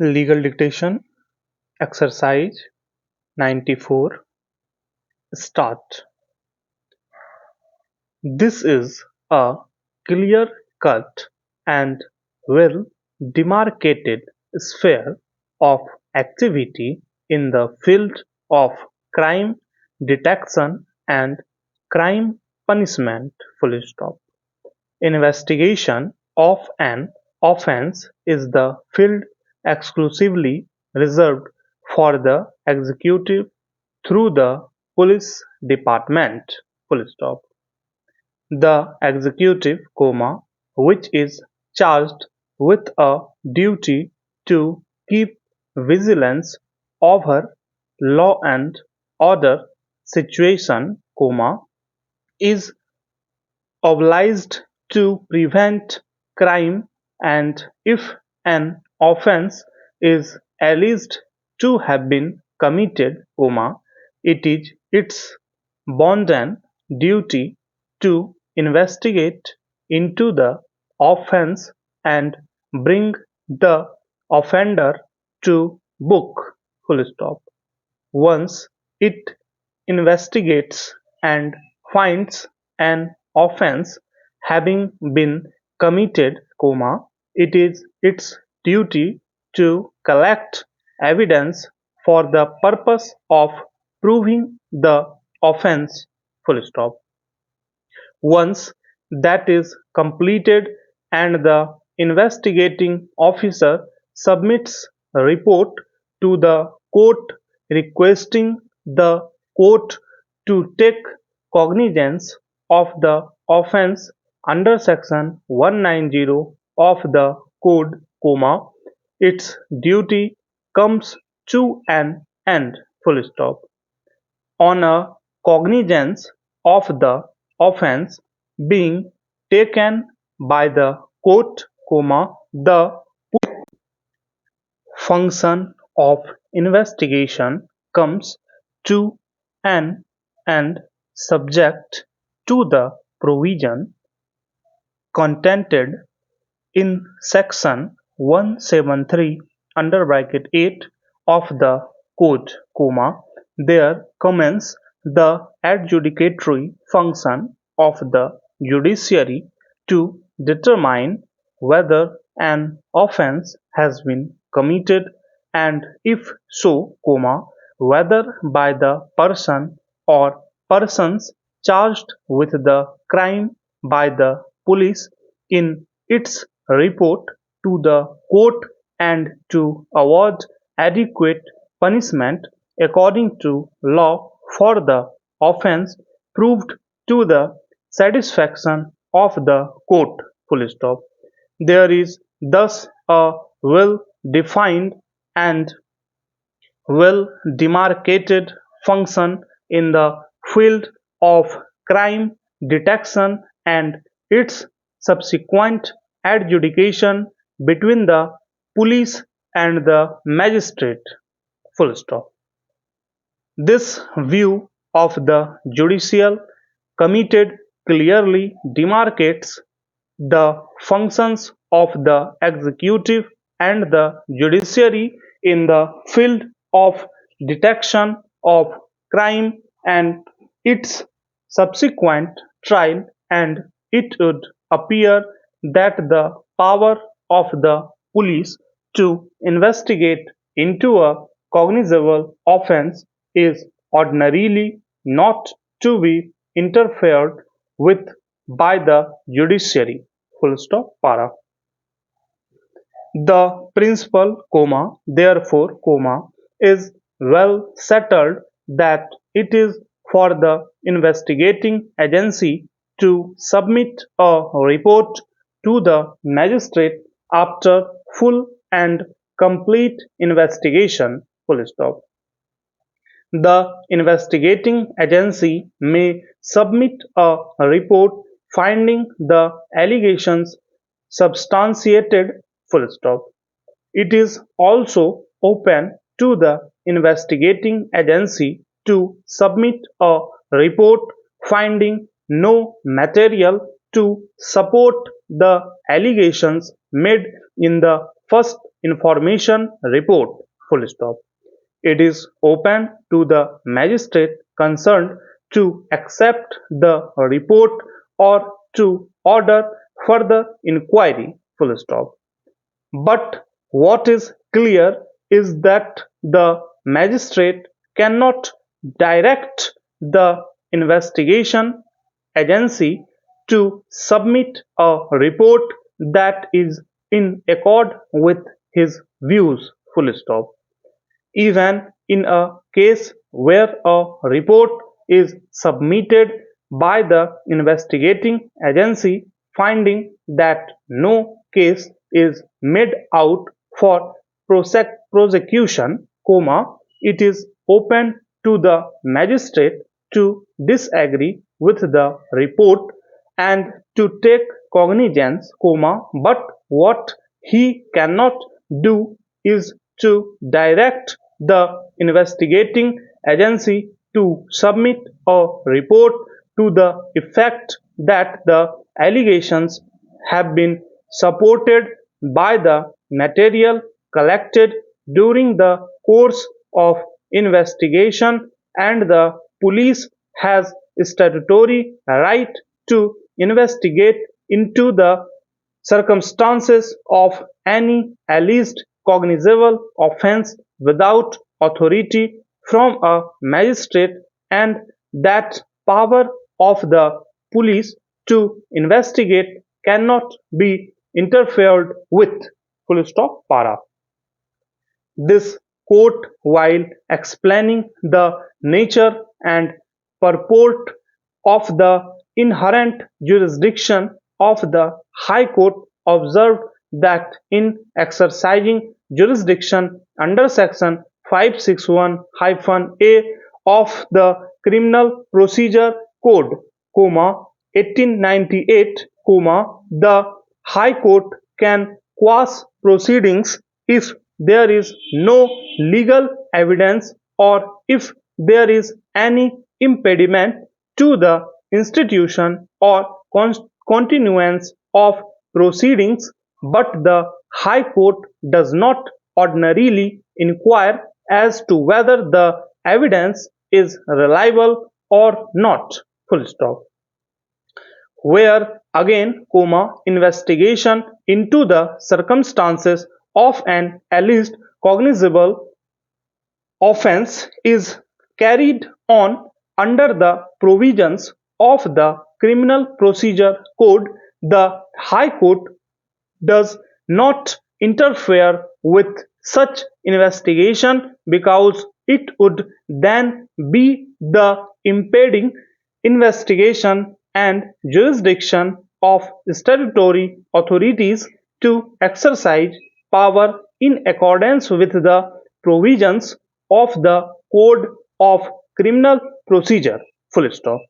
Legal Dictation Exercise 94 Start. This is a clear-cut and well-demarcated sphere of activity in the field of crime detection and crime punishment. Full stop. Investigation of an offence is the field exclusively reserved for the executive through the police department. Full stop. The executive, which is charged with a duty to keep vigilance over law and order situation, is obliged to prevent crime, and if an offence is alleged to have been committed, it is its bounden duty to investigate into the offence and bring the offender to book. Full stop. Once it investigates and finds an offence having been committed, it is its duty to collect evidence for the purpose of proving the offence. Full stop. Once that is completed and the investigating officer submits a report to the court requesting the court to take cognizance of the offence under section 190 of the code, its duty comes to an end. Full stop. On a cognizance of the offence being taken by the court, the function of investigation comes to an end subject to the provision contained in section 173 under bracket 8 of the code, there commences the adjudicatory function of the judiciary to determine whether an offence has been committed, and if so, whether by the person or persons charged with the crime by the police in its report to the court, and to award adequate punishment according to law for the offence proved to the satisfaction of the court. Full stop. There is thus a well defined and well demarcated function in the field of crime detection and its subsequent adjudication between the police and the magistrate. Full stop. This view of the judicial committee clearly demarcates the functions of the executive and the judiciary in the field of detection of crime and its subsequent trial, and it would appear that the power of the police to investigate into a cognizable offence is ordinarily not to be interfered with by the judiciary. Full stop. Para. The principle, therefore, is well settled that it is for the investigating agency to submit a report to the magistrate after full and complete investigation. Full stop. The investigating agency may submit a report finding the allegations substantiated. Full stop. It is also open to the investigating agency to submit a report finding no material to support the allegations made in the first information report. Full stop. It is open to the magistrate concerned to accept the report or to order further inquiry. Full stop. But what is clear is that the magistrate cannot direct the investigation agency to submit a report that is in accord with his views. Full stop. Even in a case where a report is submitted by the investigating agency finding that no case is made out for prosecution, it is open to the magistrate to disagree with the report and to take cognizance, but what he cannot do is to direct the investigating agency to submit a report to the effect that the allegations have been supported by the material collected during the course of investigation, and the police has statutory right to investigate into the circumstances of any alleged cognizable offence without authority from a magistrate, and that power of the police to investigate cannot be interfered with. Full stop. Para. This court, while explaining the nature and purport of the inherent jurisdiction of the High Court, observed that in exercising jurisdiction under Section 561-A of the Criminal Procedure Code, 1898, the High Court can quash proceedings if there is no legal evidence or if there is any impediment to the institution or continuance of proceedings, but the High Court does not ordinarily inquire as to whether the evidence is reliable or not. Full stop. Where again, investigation into the circumstances of an alleged cognizable offence is carried on under the provisions of the Criminal Procedure Code, the High Court does not interfere with such investigation because it would then be the impeding investigation and jurisdiction of statutory authorities to exercise power in accordance with the provisions of the Code of Criminal Procedure. Full stop.